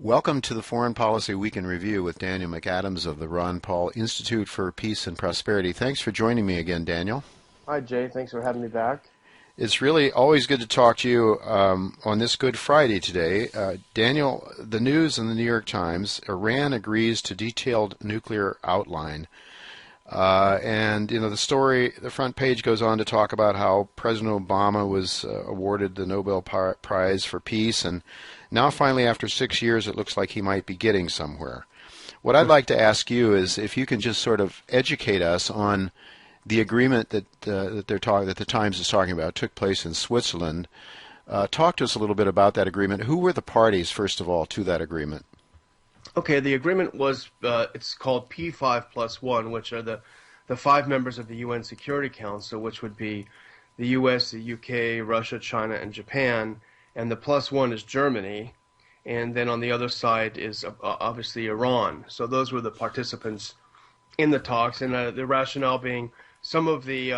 Welcome to the Foreign Policy Week in Review with Daniel McAdams of the Ron Paul Institute for Peace and Prosperity. Thanks for joining me again, Daniel. Hi, Jay. Thanks for having me back. It's really always good to talk to you on this Good Friday today. Daniel, the news in the New York Times, Iran agrees to detailed nuclear outline. The story, the front page goes on to talk about how President Obama was awarded the Nobel Prize for Peace, and now finally after 6 years it looks like he might be getting somewhere. What I'd like to ask you is if you can just sort of educate us on the agreement that that the Times is talking about took place in Switzerland. Talk to us a little bit about that agreement. Who were the parties, first of all, to that agreement? Okay, the agreement was, it's called P5+1, which are the five members of the UN Security Council, which would be the US, the UK, Russia, China, and Japan, and the plus one is Germany, and then on the other side is obviously Iran. So those were the participants in the talks, and the rationale being some of the,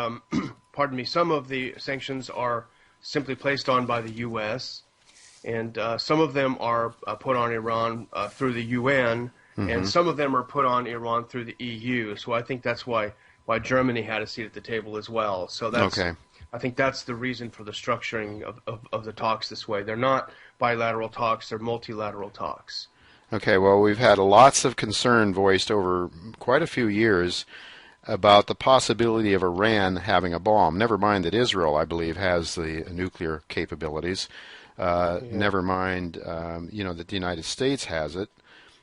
some of the sanctions are simply placed on by the US, and some of them are put on Iran through the UN, and some of them are put on Iran through the EU. So I think that's why Germany had a seat at the table as well. So that's, okay. I think that's the reason for the structuring of the talks this way. They're not bilateral talks, they're multilateral talks. Okay, well, we've had lots of concern voiced over quite a few years about the possibility of Iran having a bomb. Never mind that Israel, I believe, has the nuclear capabilities. Never mind, that the United States has it.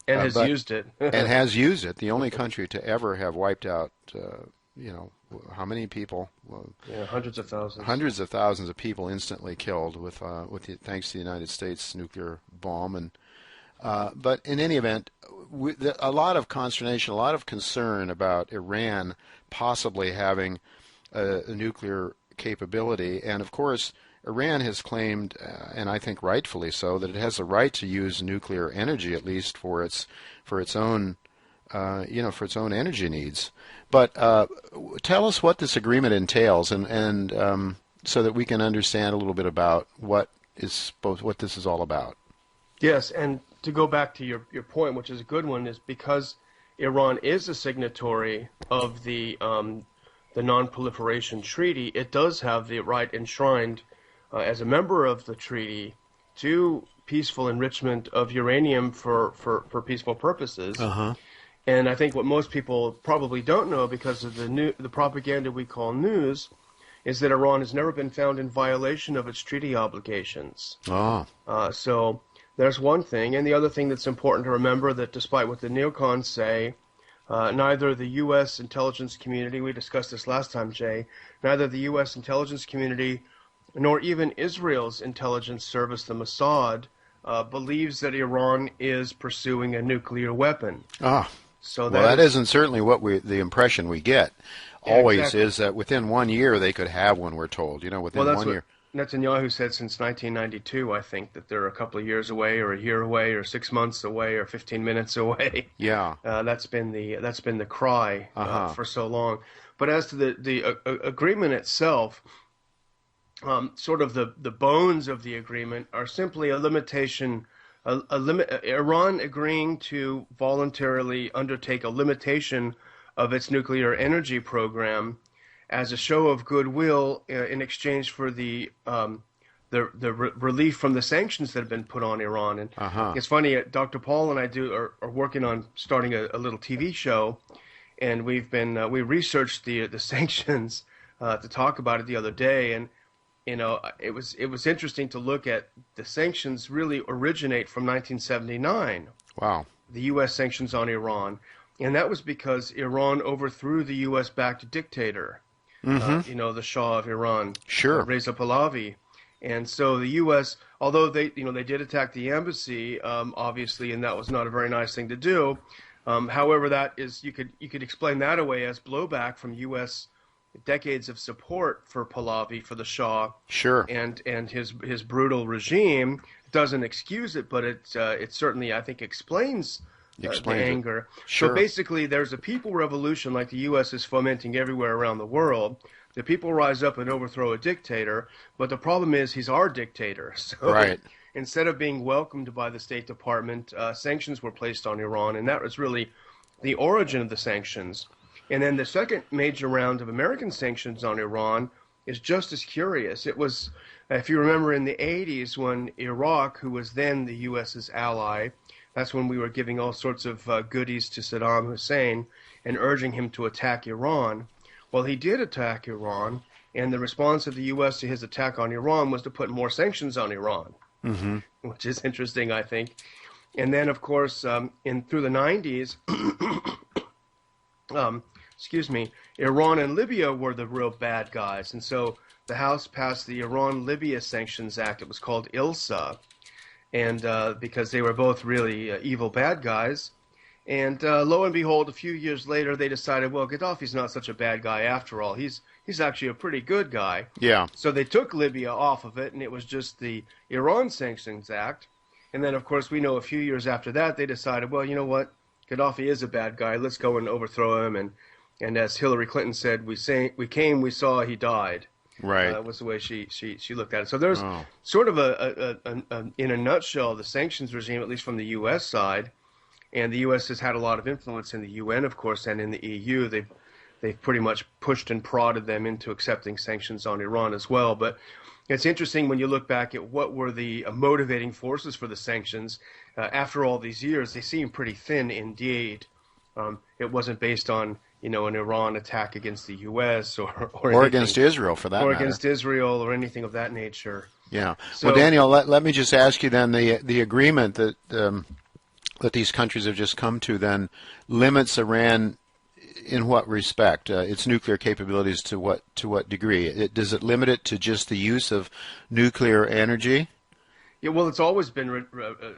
And has used it. And has used it. The only country to ever have wiped out, how many people? Hundreds of thousands. Hundreds of thousands of people instantly killed thanks to the United States nuclear bomb. And but in any event, a lot of consternation, a lot of concern about Iran possibly having a nuclear capability. And of course, Iran has claimed, and I think rightfully so, that it has the right to use nuclear energy, at least for its own energy needs. But tell us what this agreement entails, and so that we can understand a little bit about what this is all about. Yes, and to go back to your point, which is a good one, is because Iran is a signatory of the Non-Proliferation Treaty, it does have the right enshrined as a member of the treaty to peaceful enrichment of uranium for peaceful purposes. And I think what most people probably don't know, because of the propaganda we call news, is that Iran has never been found in violation of its treaty obligations. So there's one thing. And the other thing that's important to remember, that despite what the Neocons say, neither the U.S. intelligence community, we discussed this last time, Jay, neither the U.S. intelligence community nor even Israel's intelligence service, the Mossad, believes that Iran is pursuing a nuclear weapon. So that isn't certainly what the impression we get. Always exactly. Is that within 1 year they could have one, we're told. Within 1 year. Netanyahu said since 1992, I think, that they're a couple of years away, or a year away, or 6 months away, or 15 minutes away. Yeah. That's been the cry for so long. But as to the agreement itself, sort of the bones of the agreement are simply a limitation, Iran agreeing to voluntarily undertake a limitation of its nuclear energy program as a show of goodwill in exchange for the relief from the sanctions that have been put on Iran. And it's funny, Dr. Paul and I are working on starting a little TV show, and we researched the sanctions to talk about it the other day, and it was interesting to look at the sanctions really originate from 1979. Wow. The U.S. sanctions on Iran, and that was because Iran overthrew the U.S.-backed dictator, the Shah of Iran, sure, Reza Pahlavi, and so the U.S., although they did attack the embassy, obviously, and that was not a very nice thing to do. However, that is you could explain that away as blowback from U.S. decades of support for Pahlavi, for the Shah, sure, and his brutal regime. It doesn't excuse it, but it certainly, I think, explains the anger. Sure. So basically, there's a people revolution like the U.S. is fomenting everywhere around the world. The people rise up and overthrow a dictator, but the problem is he's our dictator. So right. instead of being welcomed by the State Department, sanctions were placed on Iran, and that was really the origin of the sanctions. And then the second major round of American sanctions on Iran is just as curious. It was, if you remember, in the 80s when Iraq, who was then the U.S.'s ally, that's when we were giving all sorts of goodies to Saddam Hussein and urging him to attack Iran. Well, he did attack Iran, and the response of the U.S. to his attack on Iran was to put more sanctions on Iran, which is interesting, I think. And then, of course, through the 90s, Iran and Libya were the real bad guys. And so the House passed the Iran-Libya Sanctions Act. It was called ILSA, and because they were both really evil bad guys. And lo and behold, a few years later, they decided, well, Gaddafi's not such a bad guy after all. He's actually a pretty good guy. Yeah. So they took Libya off of it, and it was just the Iran Sanctions Act. And then, of course, we know a few years after that, they decided, well, you know what? Gaddafi is a bad guy. Let's go and overthrow him. And as Hillary Clinton said, we came, we saw, he died. Right. That was the way she looked at it. So there's sort of in a nutshell, the sanctions regime, at least from the U.S. side. And the U.S. has had a lot of influence in the UN, of course, and in the EU. They've pretty much pushed and prodded them into accepting sanctions on Iran as well. But it's interesting when you look back at what were the motivating forces for the sanctions. After all these years, they seem pretty thin indeed. It wasn't based on an Iran attack against the U.S. or against Israel, for that matter. Or against Israel or anything of that nature. Yeah. So, well, Daniel, let me just ask you then, the agreement that these countries have just come to then limits Iran in what respect? Its nuclear capabilities to what degree? Does it limit it to just the use of nuclear energy? Yeah, well, it's always been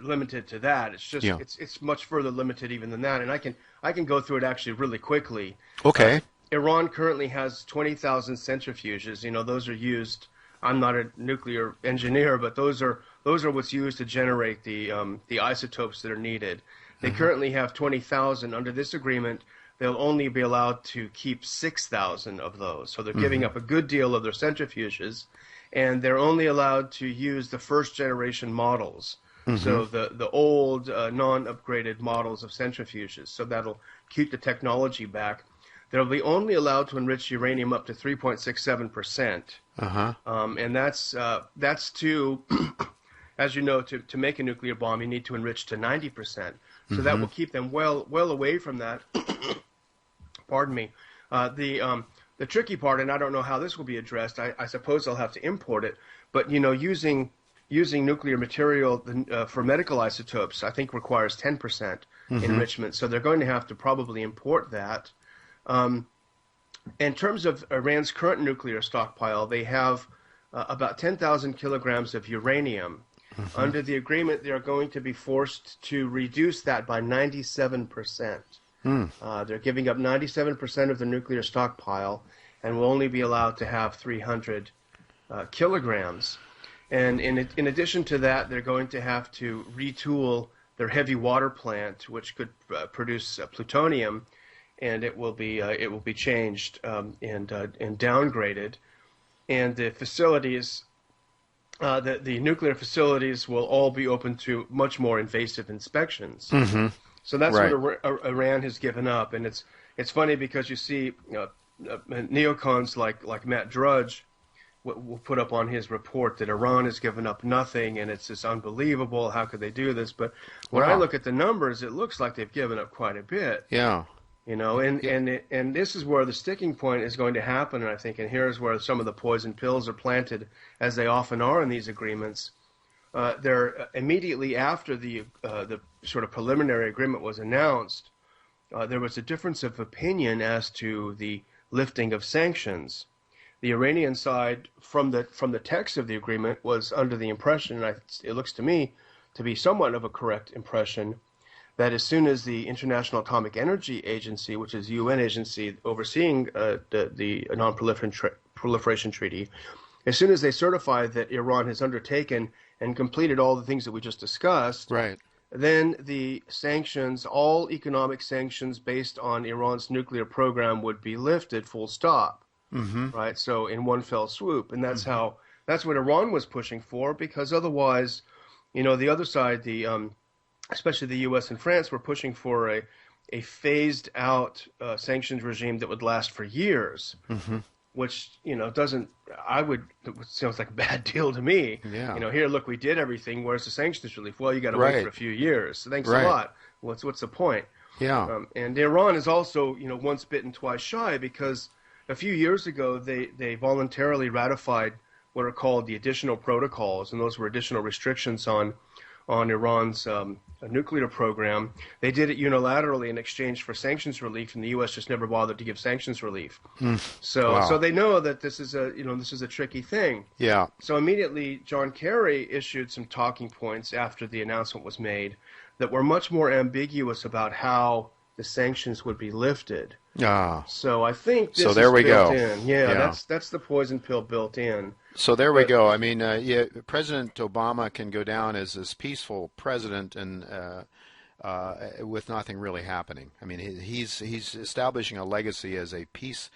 limited to that. It's just it's much further limited even than that. And I can go through it actually really quickly. Okay. Iran currently has 20,000 centrifuges. Those are used. I'm not a nuclear engineer, but those are what's used to generate the isotopes that are needed. They currently have 20,000. Under this agreement, they'll only be allowed to keep 6,000 of those. So they're giving up a good deal of their centrifuges, and they're only allowed to use the first generation models. So the old non-upgraded models of centrifuges. So that'll keep the technology back. They'll be only allowed to enrich uranium up to 3.67%. And that's to, as you know, to make a nuclear bomb, you need to enrich to 90%. So that will keep them well away from that. Pardon me. The tricky part, and I don't know how this will be addressed. I suppose they'll have to import it. But using nuclear material for medical isotopes, I think requires 10% enrichment. So they're going to have to probably import that. In terms of Iran's current nuclear stockpile, they have about 10,000 kilograms of uranium. Under the agreement, they are going to be forced to reduce that by 97%. They're giving up 97% of the nuclear stockpile and will only be allowed to have 300 kilograms. And in addition to that, they're going to have to retool their heavy water plant, which could produce plutonium, and it will be changed and downgraded. And the facilities, the nuclear facilities, will all be open to much more invasive inspections. So that's what Iran has given up, and it's funny because you see neocons like Matt Drudge will put up on his report that Iran has given up nothing, and it's just unbelievable. How could they do this? But when I look at the numbers, it looks like they've given up quite a bit. Yeah. And this is where the sticking point is going to happen, I think, and here's where some of the poison pills are planted, as they often are in these agreements. They're immediately after the sort of preliminary agreement was announced, there was a difference of opinion as to the lifting of sanctions. The Iranian side, from the text of the agreement, was under the impression, and it looks to me to be somewhat of a correct impression, that as soon as the International Atomic Energy Agency, which is a UN agency overseeing the Non-Proliferation Treaty, as soon as they certify that Iran has undertaken and completed all the things that we just discussed, then the sanctions, all economic sanctions based on Iran's nuclear program, would be lifted, full stop. Right? So in one fell swoop. And that's what Iran was pushing for, because otherwise The other side, especially the U.S. and France, were pushing for a phased out sanctions regime that would last for years, Hmm. which doesn't. It sounds like a bad deal to me. Yeah. Here, look, we did everything. Where's the sanctions relief? Well, you got to wait for Right. a few years. So thanks a Right. lot. What's the point? Yeah. And Iran is also, once bitten, twice shy, because a few years ago they voluntarily ratified what are called the additional protocols, and those were additional restrictions on Iran's nuclear program. They did it unilaterally in exchange for sanctions relief, and the U.S. just never bothered to give sanctions relief. So Wow. they know that this is a tricky thing. Yeah. So immediately, John Kerry issued some talking points after the announcement was made that were much more ambiguous about how the sanctions would be lifted. Ah. So I think this So there is we built go. in. Yeah, that's the poison pill built in. So there we go. I mean, yeah, President Obama can go down as this peaceful president and with nothing really happening. I mean, he's establishing a legacy as a peace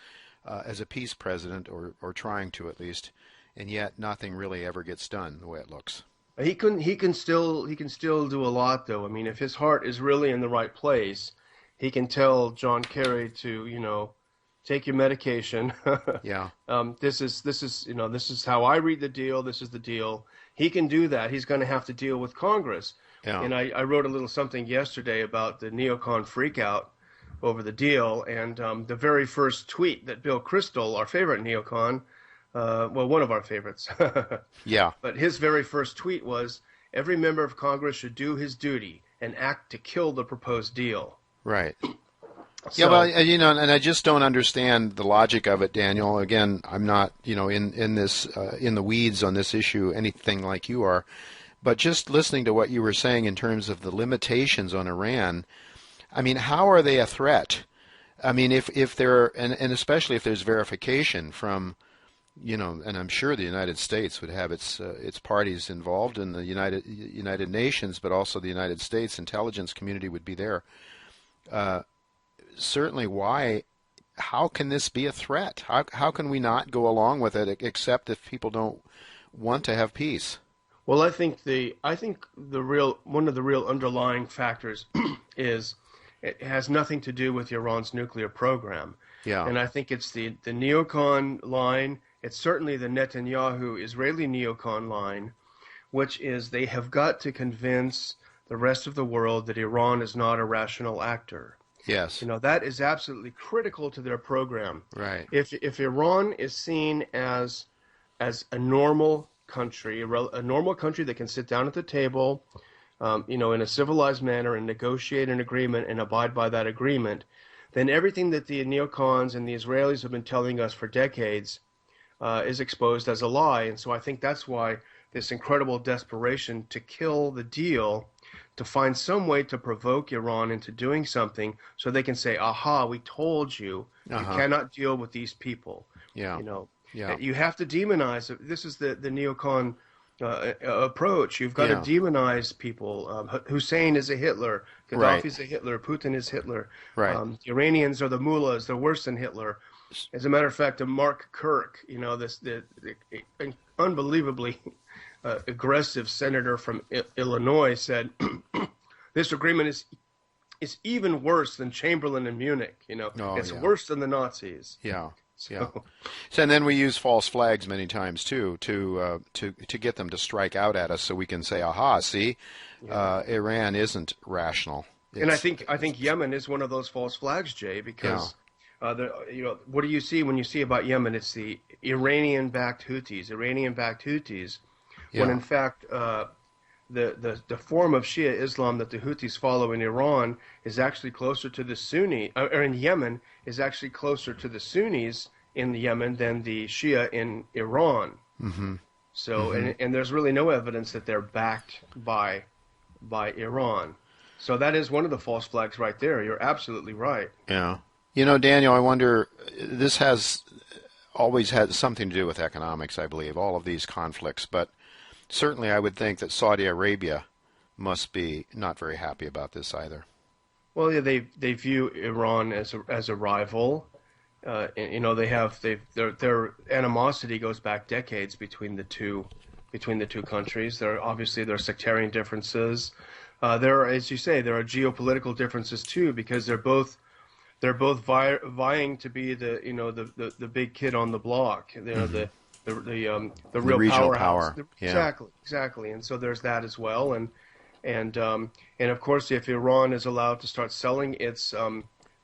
president, or trying to at least, and yet nothing really ever gets done the way it looks. He can still do a lot, though. I mean, if his heart is really in the right place, he can tell John Kerry to take your medication. Yeah. This is how I read the deal. This is the deal. He can do that. He's going to have to deal with Congress. Yeah. And I wrote a little something yesterday about the neocon freakout over the deal, and the very first tweet that Bill Kristol, our favorite neocon, one of our favorites, Yeah. but his very first tweet was, "Every member of Congress should do his duty and act to kill the proposed deal." Right. So, Yeah, well, and I just don't understand the logic of it, Daniel. Again, I'm not, in this in the weeds on this issue anything like you are, but just listening to what you were saying in terms of the limitations on Iran, I mean, how are they a threat? I mean, if they're and especially if there's verification from, and I'm sure the United States would have its parties involved in the United Nations, but also the United States intelligence community would be there. Certainly, how can this be a threat? How can we not go along with it except if people don't want to have peace? well, I think one of the real underlying factors is it has nothing to do with Iran's nuclear program. Yeah. And I think it's the neocon line. It's certainly the Netanyahu Israeli neocon line, which is they have got to convince the rest of the world that Iran is not a rational actor. Yes. That is absolutely critical to their program. Right. If Iran is seen as a normal country, a normal country that can sit down at the table, in a civilized manner and negotiate an agreement and abide by that agreement, then everything that the neocons and the Israelis have been telling us for decades is exposed as a lie. And so I think that's why this incredible desperation to kill the deal, to find some way to provoke Iran into doing something so they can say, aha, we told you, you cannot deal with these people. Yeah. Yeah. You have to demonize. This is the neocon approach. You've got to demonize people. Hussein is a Hitler. Gaddafi's a Hitler. Putin is Hitler. Right. The Iranians are the mullahs. They're worse than Hitler. As a matter of fact, Mark Kirk, the unbelievably aggressive senator from Illinois, said this agreement is even worse than Chamberlain in Munich. It's worse than the Nazis. Yeah. Yeah. So, and then we use false flags many times too to get them to strike out at us, so we can say, "Aha! See, Iran isn't rational." And I think Yemen is one of those false flags, Jay, because what do you see when you see about Yemen? It's the Iranian-backed Houthis, when in fact the form of Shia Islam that the Houthis follow in Iran is actually closer to the Sunni, or in Yemen is actually closer to the Sunnis in Yemen than the Shia in Iran. Mm-hmm. So, and there's really no evidence that they're backed by Iran. So that is one of the false flags right there. You're absolutely right. Yeah. Daniel, I wonder, this has always had something to do with economics, I believe, all of these conflicts, but certainly I would think that Saudi Arabia must be not very happy about this either. Well, yeah, they view Iran as a rival. Their animosity goes back decades between the two between the two countries. There are sectarian differences. There are, as you say, there are geopolitical differences too, because they're both vying to be the big kid on the block, the real regional powerhouse. power. Yeah. Exactly. And so there's that as well. And of course, if Iran is allowed to start selling its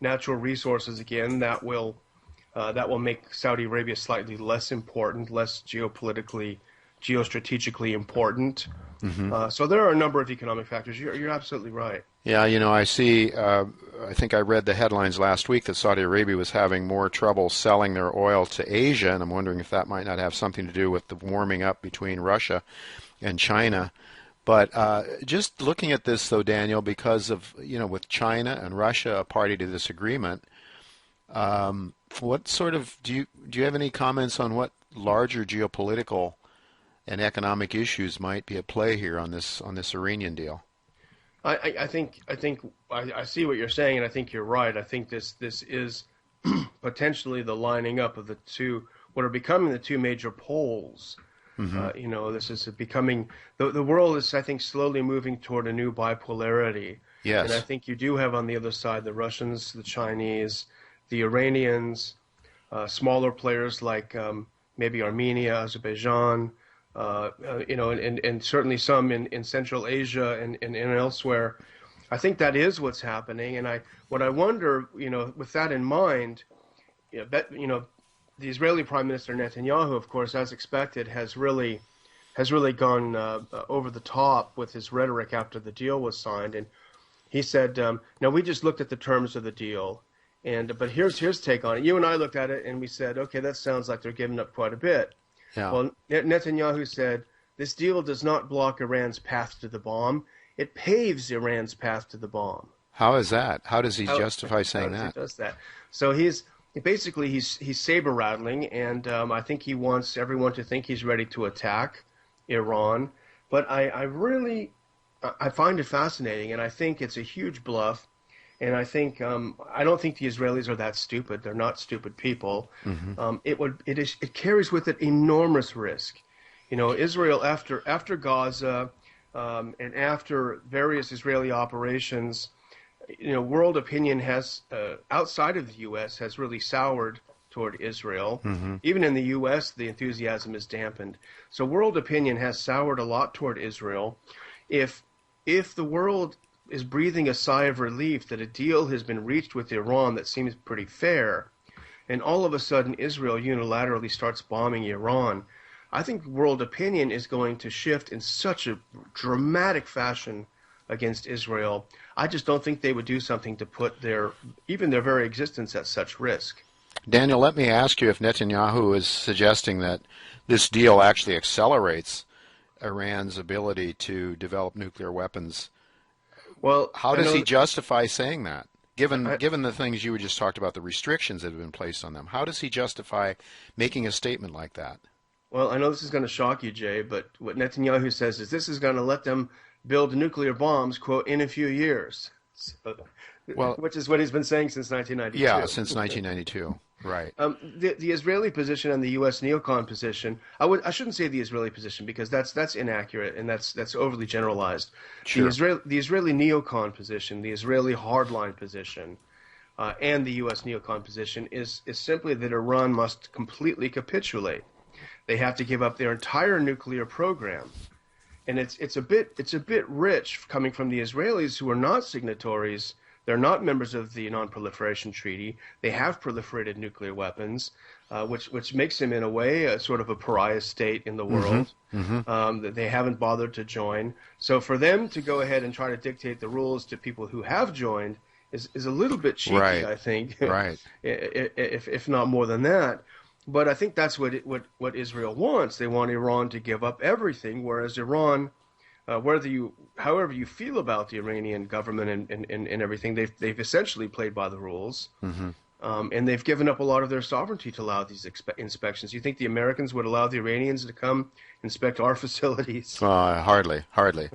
natural resources again, that will make Saudi Arabia slightly less important, less geostrategically important. So there are a number of economic factors. You're absolutely right. Yeah, I see, I think I read the headlines last week that Saudi Arabia was having more trouble selling their oil to Asia, and I'm wondering if that might not have something to do with the warming up between Russia and China. But just looking at this, though, Daniel, because of, with China and Russia a party to this agreement, what sort of, do you have any comments on what larger geopolitical and economic issues might be at play here on this Iranian deal? I think I see what you're saying, and I think you're right. I think this is potentially the lining up of the two, what are becoming the two major poles. This is becoming the world is, I think, slowly moving toward a new bipolarity. Yes. And I think you do have on the other side the Russians, the Chinese, the Iranians, smaller players like maybe Armenia, Azerbaijan. And certainly some in Central Asia and elsewhere. I think that is what's happening, and what I wonder, with that in mind, the Israeli Prime Minister Netanyahu, of course, as expected, has really gone over the top with his rhetoric after the deal was signed, and he said, "Now we just looked at the terms of the deal, but here's his take on it. You and I looked at it, and we said, okay, that sounds like they're giving up quite a bit." Yeah. Well, Netanyahu said, this deal does not block Iran's path to the bomb. It paves Iran's path to the bomb. How is that? How does he justify saying that? He does that. So he's saber rattling, and I think he wants everyone to think he's ready to attack Iran. But I find it fascinating, and I think it's a huge bluff. And I think I don't think the Israelis are that stupid. They're not stupid people. It carries with it enormous risk. Israel after Gaza and after various Israeli operations, world opinion has outside of the U.S. has really soured toward Israel. Even in the U.S., the enthusiasm is dampened. So world opinion has soured a lot toward Israel. If the world is breathing a sigh of relief that a deal has been reached with Iran that seems pretty fair, and all of a sudden Israel unilaterally starts bombing Iran, I think world opinion is going to shift in such a dramatic fashion against Israel. I just don't think they would do something to put even their very existence at such risk. Daniel, let me ask you if Netanyahu is suggesting that this deal actually accelerates Iran's ability to develop nuclear weapons. Well, how does he justify saying that? Given the things you just talked about, the restrictions that have been placed on them, how does he justify making a statement like that? Well, I know this is going to shock you, Jay, but what Netanyahu says is this is going to let them build nuclear bombs, quote, in a few years. So, which is what he's been saying since 1992. Yeah, since 1992. Right. The Israeli position and the U.S. neocon position, I shouldn't say the Israeli position because that's inaccurate and that's overly generalized. Sure. The Israeli neocon position, the Israeli hardline position, and the U.S. neocon position is simply that Iran must completely capitulate. They have to give up their entire nuclear program, and it's a bit rich coming from the Israelis who are not signatories. They're not members of the Non-Proliferation Treaty. They have proliferated nuclear weapons, which makes them, in a way, a sort of a pariah state in the world that they haven't bothered to join. So for them to go ahead and try to dictate the rules to people who have joined is a little bit cheeky, right. I think, right. if not more than that. But I think that's what Israel wants. They want Iran to give up everything, whereas Iran, however you feel about the Iranian government and everything, they've essentially played by the rules. And they've given up a lot of their sovereignty to allow these inspections. You think the Americans would allow the Iranians to come inspect our facilities? Hardly, hardly.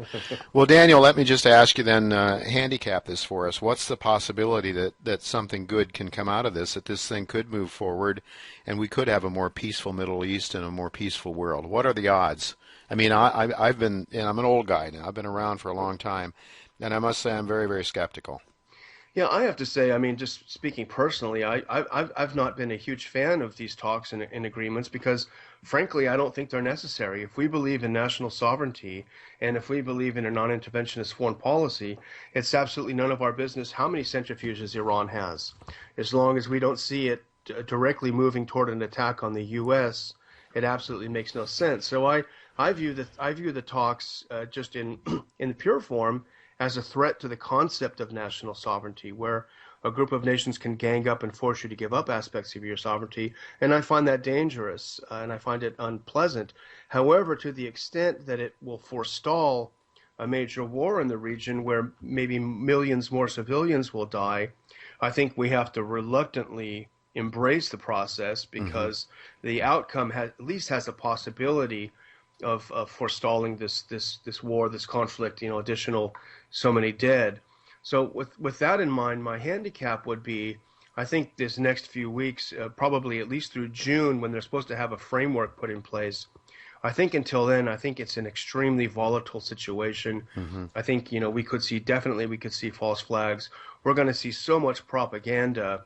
Well, Daniel, let me just ask you then, handicap this for us. What's the possibility that something good can come out of this, that this thing could move forward and we could have a more peaceful Middle East and a more peaceful world? What are the odds? I mean, I've been, and I'm an old guy now, I've been around for a long time, and I must say I'm very, very skeptical. Yeah, I have to say, I mean, just speaking personally, I've not been a huge fan of these talks and agreements because, frankly, I don't think they're necessary. If we believe in national sovereignty and if we believe in a non-interventionist foreign policy, it's absolutely none of our business how many centrifuges Iran has. As long as we don't see it directly moving toward an attack on the U.S., it absolutely makes no sense. So I view the talks just in in pure form as a threat to the concept of national sovereignty, where a group of nations can gang up and force you to give up aspects of your sovereignty. And I find that dangerous, and I find it unpleasant. However, to the extent that it will forestall a major war in the region where maybe millions more civilians will die, I think we have to reluctantly embrace the process because the outcome at least has a possibility of forestalling this war, this conflict, additional so many dead. So with that in mind, my handicap would be, I think this next few weeks, probably at least through June, when they're supposed to have a framework put in place. I think until then, I think it's an extremely volatile situation. I think, we could see false flags. We're going to see so much propaganda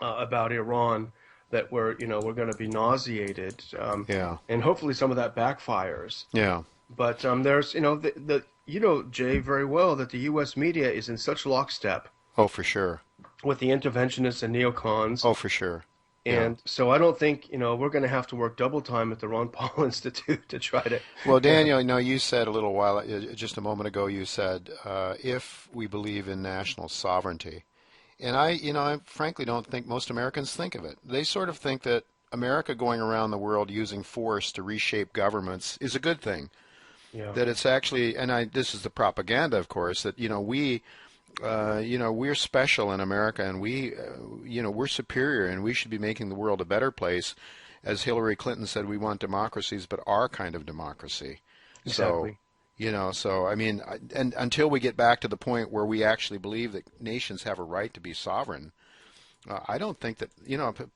about Iran that we're going to be nauseated. Yeah. And hopefully some of that backfires. Yeah. But there's, Jay, very well that the U.S. media is in such lockstep. Oh, for sure. With the interventionists and neocons. Oh, for sure. And so I don't think, we're going to have to work double time at the Ron Paul Institute to try to... Well, Daniel, you said a little while, just a moment ago, you said, if we believe in national sovereignty. And I frankly don't think most Americans think of it. They sort of think that America going around the world using force to reshape governments is a good thing. Yeah. That it's actually, and this is the propaganda, of course, that, we're special in America and we're superior and we should be making the world a better place. As Hillary Clinton said, we want democracies, but our kind of democracy. Exactly. So, I mean, and until we get back to the point where we actually believe that nations have a right to be sovereign, I don't think that,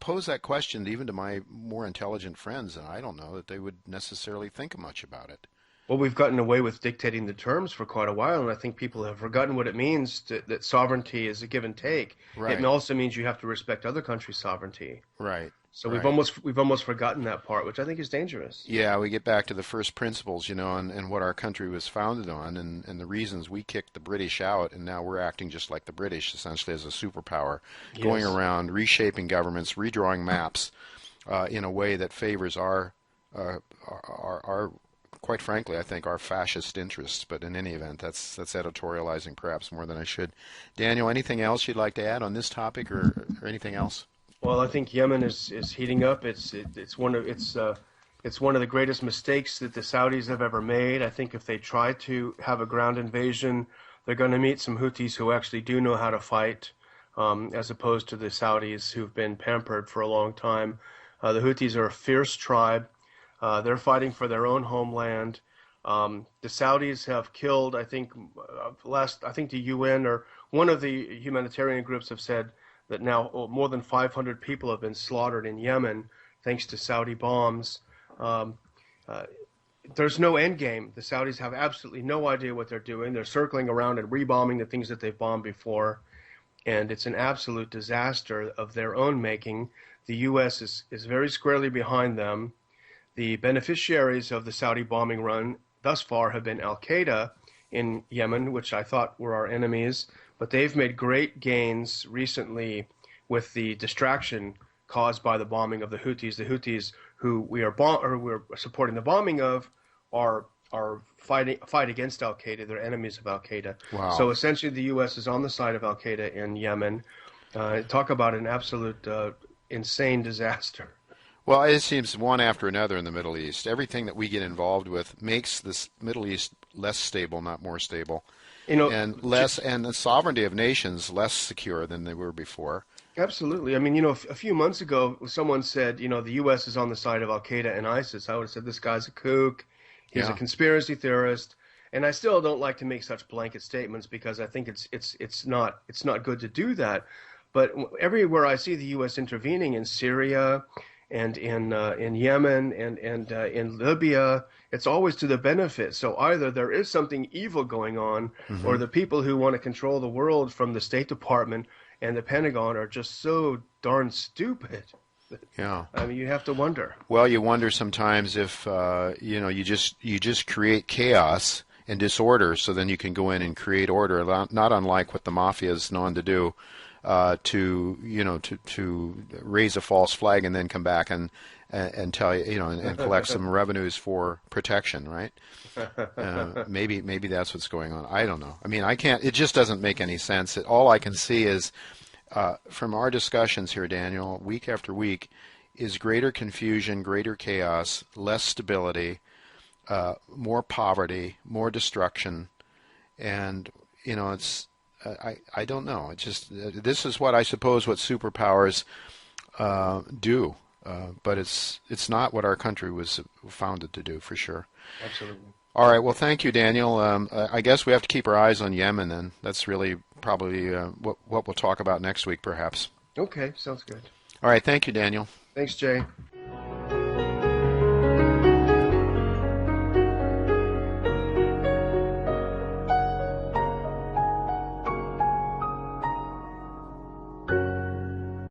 pose that question even to my more intelligent friends, and I don't know that they would necessarily think much about it. Well, we've gotten away with dictating the terms for quite a while, and I think people have forgotten what it means that sovereignty is a give and take. Right. It also means you have to respect other countries' sovereignty. Right. So right. we've almost forgotten that part, which I think is dangerous. Yeah, we get back to the first principles, and what our country was founded on, and the reasons we kicked the British out, and now we're acting just like the British, essentially as a superpower, going around reshaping governments, redrawing maps in a way that favors our quite frankly, I think our fascist interests. But in any event, that's editorializing perhaps more than I should. Daniel, anything else you'd like to add on this topic, or anything else? Well, I think Yemen is heating up. It's one of the greatest mistakes that the Saudis have ever made. I think if they try to have a ground invasion, they're going to meet some Houthis who actually do know how to fight, as opposed to the Saudis who've been pampered for a long time. The Houthis are a fierce tribe. They're fighting for their own homeland. The Saudis have killed, I think the UN or one of the humanitarian groups have said that now more than 500 people have been slaughtered in Yemen thanks to Saudi bombs. There's no end game. The Saudis have absolutely no idea what they're doing. They're circling around and rebombing the things that they've bombed before, and it's an absolute disaster of their own making. The U.S. is very squarely behind them. The beneficiaries of the Saudi bombing run thus far have been al-Qaeda in Yemen, which I thought were our enemies, but they've made great gains recently with the distraction caused by the bombing of the Houthis. The Houthis, who we're supporting the bombing of, are fight against al-Qaeda. They're enemies of al-Qaeda. Wow. So essentially, the U.S. is on the side of al-Qaeda in Yemen. Talk about an absolute insane disaster. Well, it seems one after another in the Middle East. Everything that we get involved with makes this Middle East less stable, not more stable, and the sovereignty of nations less secure than they were before. Absolutely. I mean, you know, a few months ago, someone said, you know, the U.S. is on the side of Al Qaeda and ISIS. I would have said this guy's a kook. He's a Yeah. conspiracy theorist. And I still don't like to make such blanket statements because I think it's not good to do that. But everywhere I see the U.S. intervening in Syria and in Yemen and in Libya, it's always to the benefit. So either there is something evil going on, or Hmm. the people who want to control the world from the State Department and the Pentagon are just so darn stupid. Yeah. I mean, you have to wonder. Well, you wonder sometimes if you just create chaos and disorder, so then you can go in and create order. Not unlike what the mafia is known to do, to raise a false flag and then come back and tell you, and collect some revenues for protection, right? Maybe that's what's going on. I don't know. I mean, I can't. It just doesn't make any sense. All I can see is from our discussions here, Daniel, week after week, is greater confusion, greater chaos, less stability, more poverty, more destruction, and it's I don't know. It's just this is what I suppose what superpowers do, but it's not what our country was founded to do for sure. Absolutely. All right. Well, thank you, Daniel. I guess we have to keep our eyes on Yemen, then. That's really probably what we'll talk about next week, perhaps. Okay, sounds good. All right. Thank you, Daniel. Thanks, Jay.